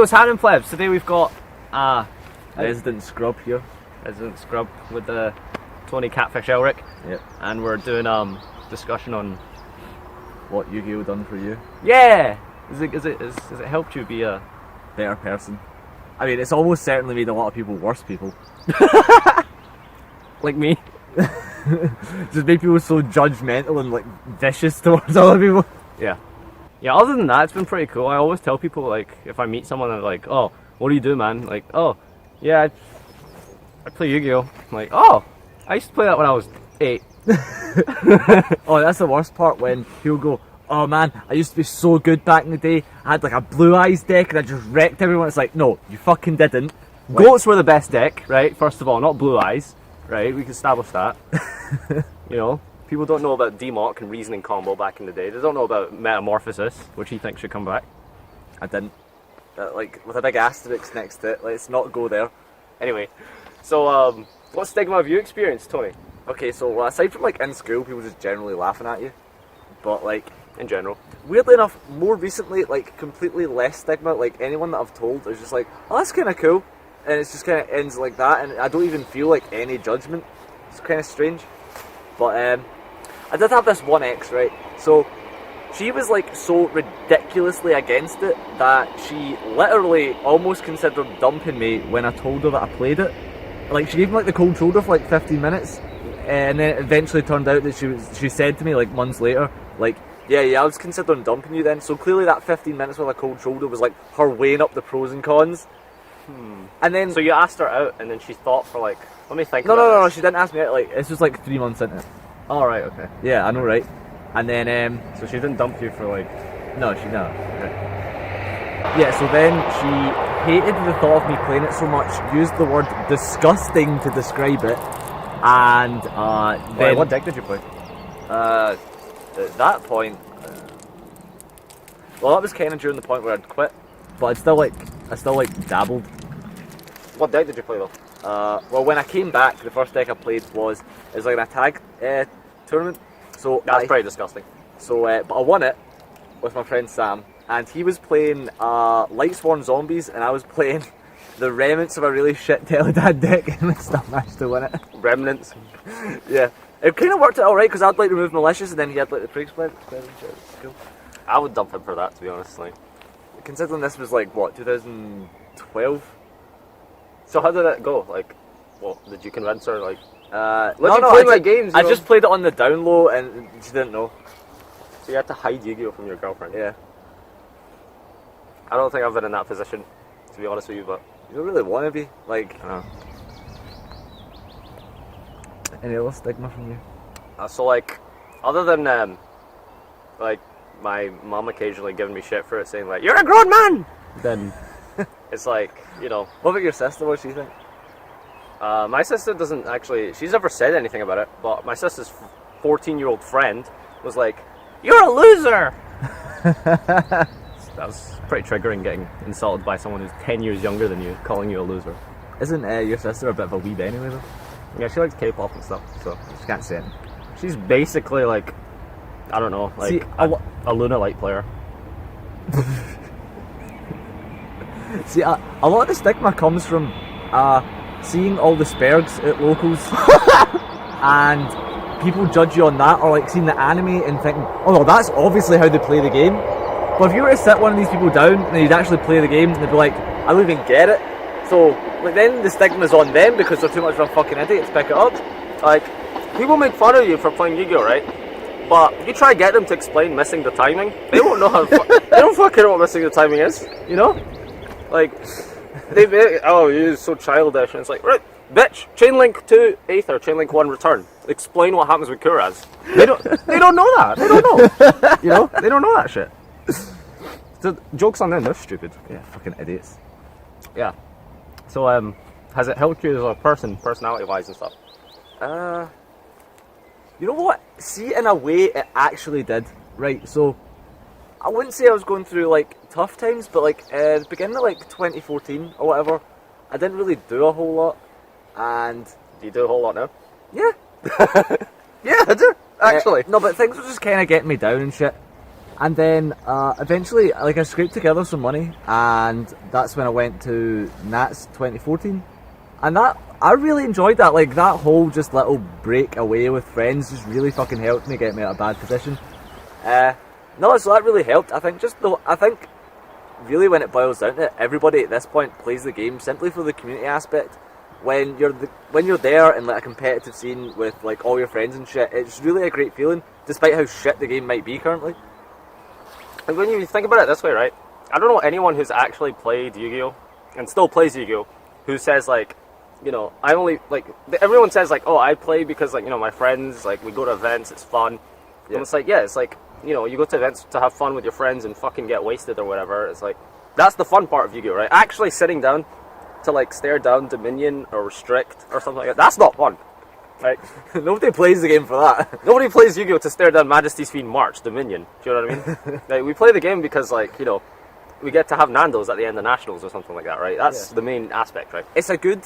what's happening, plebs? Today we've got resident scrub here. Resident scrub with Tony Catfish Elric. Yep. And we're doing discussion on what Yu-Gi-Oh done for you. Yeah! Has it helped you be a better person? I mean, it's almost certainly made a lot of people worse people. Like me? Just made people so judgmental and like vicious towards other people. Yeah. Yeah, other than that, it's been pretty cool. I always tell people, like, if I meet someone, I'm like, oh, what do you do, man? Like, oh, yeah, I play Yu-Gi-Oh! I'm like, oh, I used to play that when I was 8. Oh, that's the worst part, when he'll go, oh man, I used to be so good back in the day. I had like a Blue Eyes deck and I just wrecked everyone. It's like, no, you fucking didn't. Goats were the best deck, right? First of all, not Blue Eyes, right? We can establish that. You know? People don't know about Democ and Reasoning Combo back in the day. They don't know about Metamorphosis, which he thinks should come back. I didn't. Like, with a big asterisk next to it. Let's not go there. Anyway, so, what stigma have you experienced, Tony? Okay, so aside from like in school, people just generally laughing at you. But like, in general. Weirdly enough, more recently, like completely less stigma. Like anyone that I've told is just like, oh, that's kind of cool. And it's just kind of ends like that. And I don't even feel like any judgment. It's kind of strange. But, I did have this one ex, right? So, she was like so ridiculously against it that she literally almost considered dumping me when I told her that I played it. Like, she gave me like the cold shoulder for like 15 minutes, and then it eventually turned out that she said to me like months later, like, yeah, I was considering dumping you then. So clearly that 15 minutes with a cold shoulder was like her weighing up the pros and cons. And then, so you asked her out, and then she thought for like, let me think. No, she didn't ask me out. Like, this was like 3 months into it. Oh, right, okay. Yeah, I know, right? And then, so she didn't dump you for like... No, she never. Right. Yeah, so then she hated the thought of me playing it so much, used the word disgusting to describe it, and then... what deck did you play? At that point... well, that was kind of during the point where I'd quit, but I still dabbled. What deck did you play though? Well, when I came back, the first deck I played was like an attack tournament. So that's pretty disgusting. So, but I won it with my friend Sam, and he was playing Lightsworn Zombies, and I was playing the remnants of a really shit Teledad deck, and I still managed to win it. Remnants? Yeah. It kind of worked out alright, because I'd like remove Malicious, and then he had like the Prague Split. Cool. I would dump him for that, to be honest. Like, considering this was like, what, 2012? So how did it go? Like, what, did you convince her? Like, play my games. I just played it on the down low, and she didn't know. So you had to hide Yu-Gi-Oh from your girlfriend? Yeah. I don't think I've been in that position, to be honest with you, but... You don't really want to be, like... Any other stigma from you? So like, other than, like, my mum occasionally giving me shit for it, saying like, you're a grown man! Then, it's like, you know... What about your sister? What does she think? My sister doesn't actually... She's never said anything about it, but my sister's 14-year-old friend was like, you're a loser! That was pretty triggering, getting insulted by someone who's 10 years younger than you, calling you a loser. Isn't your sister a bit of a weeb anyway, though? Yeah, she likes K-pop and stuff, so... She can't say it. She's basically like... I don't know, like, see, a Luna Light player. See, a lot of the stigma comes from seeing all the Spergs at locals and people judge you on that, or like seeing the anime and thinking, oh no, that's obviously how they play the game. But if you were to sit one of these people down and you'd actually play the game, they'd be like, I don't even get it. So like then the stigma's on them because they're too much of a fucking idiot to pick it up. Like, people make fun of you for playing Yu-Gi-Oh, right? But if you try to get them to explain missing the timing, they won't know how. They don't fucking know what missing the timing is, you know? Like, oh, you're so childish, and it's like, right, bitch, chain link 2 Aether, chain link 1 return. Explain what happens with Kuraz. They don't know that. They don't know. You know? They don't know that shit. The joke's on them, they're stupid. Yeah, fucking idiots. Yeah. So, has it helped you as a person, personality-wise and stuff? You know what? See, in a way, it actually did. Right, so, I wouldn't say I was going through, like, tough times, but, like, the beginning of, like, 2014 or whatever, I didn't really do a whole lot, and... Do you do a whole lot now? Yeah. Yeah, I do, actually. No, but things were just kind of getting me down and shit, And then eventually, like, I scraped together some money, and that's when I went to Nats 2014. And I really enjoyed that. Like, that whole just little break away with friends just really fucking helped me get me out of a bad position. No, so that really helped. I think really when it boils down to it, everybody at this point plays the game simply for the community aspect. When you're there in like a competitive scene with like all your friends and shit, it's really a great feeling, despite how shit the game might be currently. And when you think about it this way, right? I don't know anyone who's actually played Yu-Gi-Oh! And still plays Yu-Gi-Oh! Who says like, you know, I only like everyone says like, oh, I play because like, you know, my friends, like, we go to events, it's fun. Yeah. And it's like, yeah, it's like, you know, you go to events to have fun with your friends and fucking get wasted or whatever. It's like, that's the fun part of Yu-Gi-Oh! Right? Actually sitting down to like stare down Dominion or Restrict or something like that, that's not fun. Right? Nobody plays the game for that. Nobody plays Yu-Gi-Oh! To stare down Majesty's Fiend March, Dominion. Do you know what I mean? Like, we play the game because, like, you know, we get to have Nando's at the end of Nationals or something like that, right? That's the main aspect, right? It's a good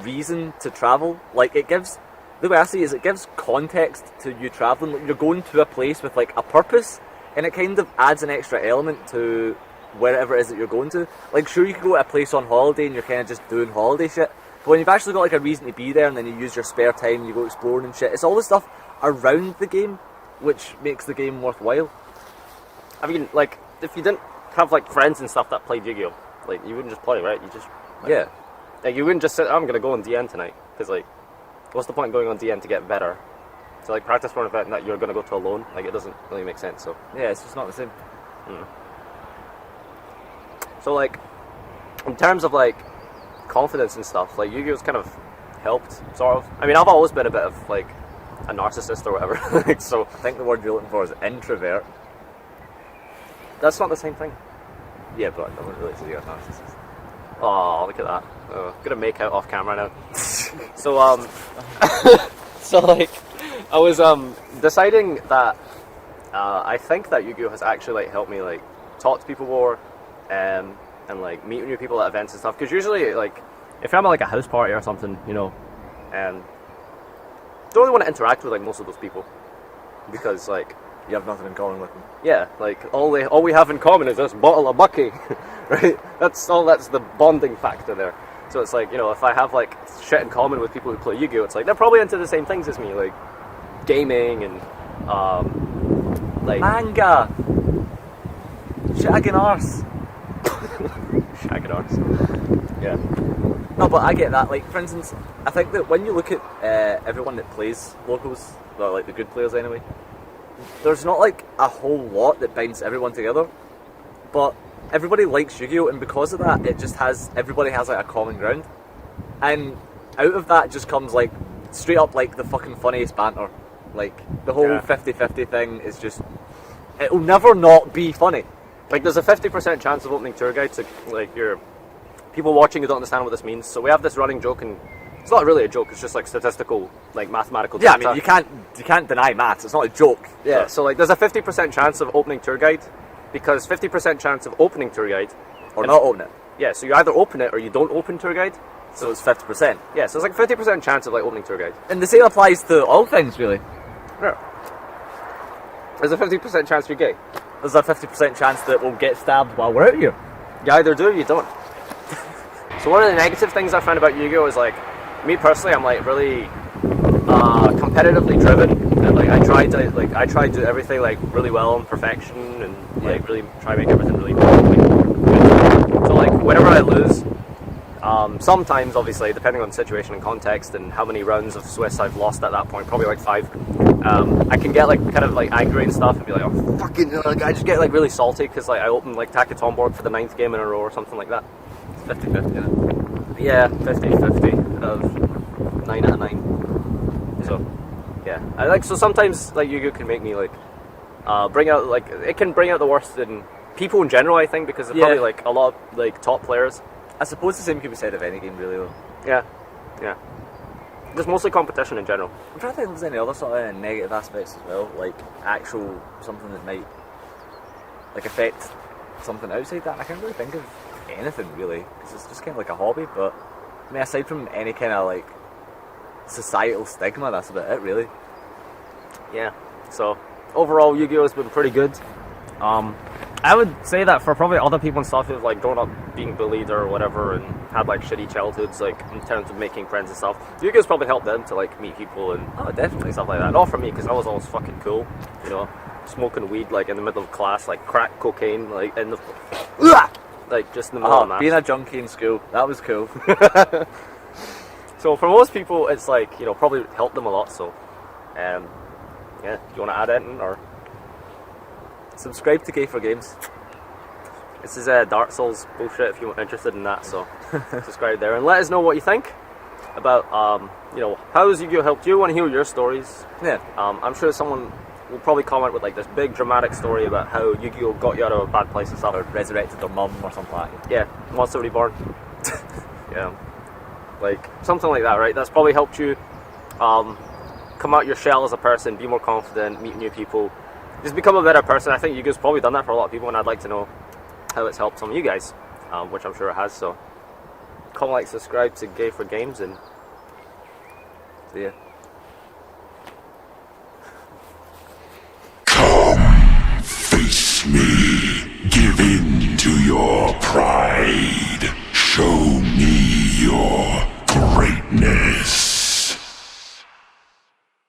reason to travel. Like, it gives, the way I see it is, it gives context to you traveling. Like, you're going to a place with like a purpose, and it kind of adds an extra element to wherever it is that you're going to. Like, sure, you could go to a place on holiday and you're kind of just doing holiday shit, but when you've actually got like a reason to be there, and then you use your spare time and you go exploring and shit, it's all the stuff around the game which makes the game worthwhile. I mean, like, if you didn't have like friends and stuff that played Yu-Gi-Oh! Like, you wouldn't just play, right? You just, like, like, you wouldn't just say, I'm gonna go on DN tonight, because like, what's the point of going on DN to get better? To like practice for an event that you're gonna go to alone? Like, it doesn't really make sense. So yeah, it's just not the same. So like, in terms of like confidence and stuff, like, Yu-Gi-Oh's kind of helped, sort of. I mean, I've always been a bit of like a narcissist or whatever. Like, so I think the word you're looking for is introvert. That's not the same thing. Yeah, but I wouldn't really say you're a narcissist. Oh, look at that. Gonna make out off camera now. So so like, I was deciding that I think that Yu-Gi-Oh! Has actually like helped me like talk to people more, and like meet new people at events and stuff. Because usually, like, if I'm at like a house party or something, you know, don't really want to interact with like most of those people, because like, you have nothing in common with them. Yeah, like, all we have in common is this bottle of Bucky, right? That's the bonding factor there. So it's like, you know, if I have like shit in common with people who play Yu-Gi-Oh!, it's like they're probably into the same things as me, like gaming and like manga, shagging arse. Shagging arse. Yeah. No, but I get that. Like, for instance, I think that when you look at everyone that plays locals, or like the good players anyway, there's not like a whole lot that binds everyone together, but everybody likes Yu-Gi-Oh! And because of that, it just has, everybody has like a common ground, and out of that just comes like straight up like the fucking funniest banter. Like, the whole 50-50 thing is just, it'll never not be funny. Like, there's a 50% chance of opening tour guide to like your people watching who don't understand what this means. So we have this running joke, and it's not really a joke, it's just like statistical, like mathematical data. Yeah, I mean, you can't deny maths, it's not a joke. Yeah, so like, there's a 50% chance of opening tour guide, because 50% chance of opening tour guide. Or not open it. Yeah, so you either open it or you don't open tour guide. So it's 50%. Yeah, so it's like 50% chance of like opening tour guide. And the same applies to all things, really. Yeah. There's a 50% chance you're gay. There's a 50% chance that we'll get stabbed while we're out here. You either do or you don't. So one of the negative things I find about Yu-Gi-Oh! Is like, me personally, I'm like really competitively driven, and like I try to do everything like really well and perfection, and like really try to make everything really good. So like, whenever I lose, sometimes obviously depending on the situation and context and how many rounds of Swiss I've lost at that point, probably like 5, I can get like kind of like angry and stuff and be like, oh fucking, like, I just get like really salty because like I open like Takatomborg for the 9th game in a row or something like that. 50-50, yeah. Yeah, 50-50 of 9 out of 9. So, yeah. I like, so sometimes, like, Yu-Gi-Oh! Can make me, like, bring out, like, it can bring out the worst in people in general, I think, because there's probably, like, a lot of, like, top players. I suppose the same can be said of any game, really, though. Yeah, yeah. Just mostly competition in general. I'm trying to think if there's any other sort of negative aspects as well, like, actual, something that might, like, affect something outside that. I can't really think of anything really, because it's just kind of like a hobby. But I mean, aside from any kind of like societal stigma, that's about it really. Yeah, so overall Yu-Gi-Oh! Has been pretty good. I would say that for probably other people and stuff who've like grown up being bullied or whatever and had like shitty childhoods, like in terms of making friends and stuff, you guys probably help them to like meet people and definitely stuff like that. Not for me, because I was always fucking cool, you know, smoking weed like in the middle of class, like crack cocaine, like in the like just in the middle of math. Being a junkie in school, that was cool. So for most people, it's like, you know, probably helped them a lot. So, yeah, do you want to add anything or? Subscribe to Gay for Games. This is Dark Souls bullshit if you're interested in that, so subscribe there and let us know what you think about, you know, how has Yu-Gi-Oh helped you. I want to hear your stories. Yeah. I'm sure someone will probably comment with like this big dramatic story about how Yu-Gi-Oh got you out of a bad place and stuff. Or resurrected their mum or something like that. Yeah, Monster Reborn. Yeah. Like, something like that, right? That's probably helped you come out your shell as a person, be more confident, meet new people. Just become a better person. I think Yu-Gi-Oh's probably done that for a lot of people, and I'd like to know how it's helped some of you guys, which I'm sure it has. So, comment, like, subscribe to Gay for Games, and see ya. Come, face me, give in to your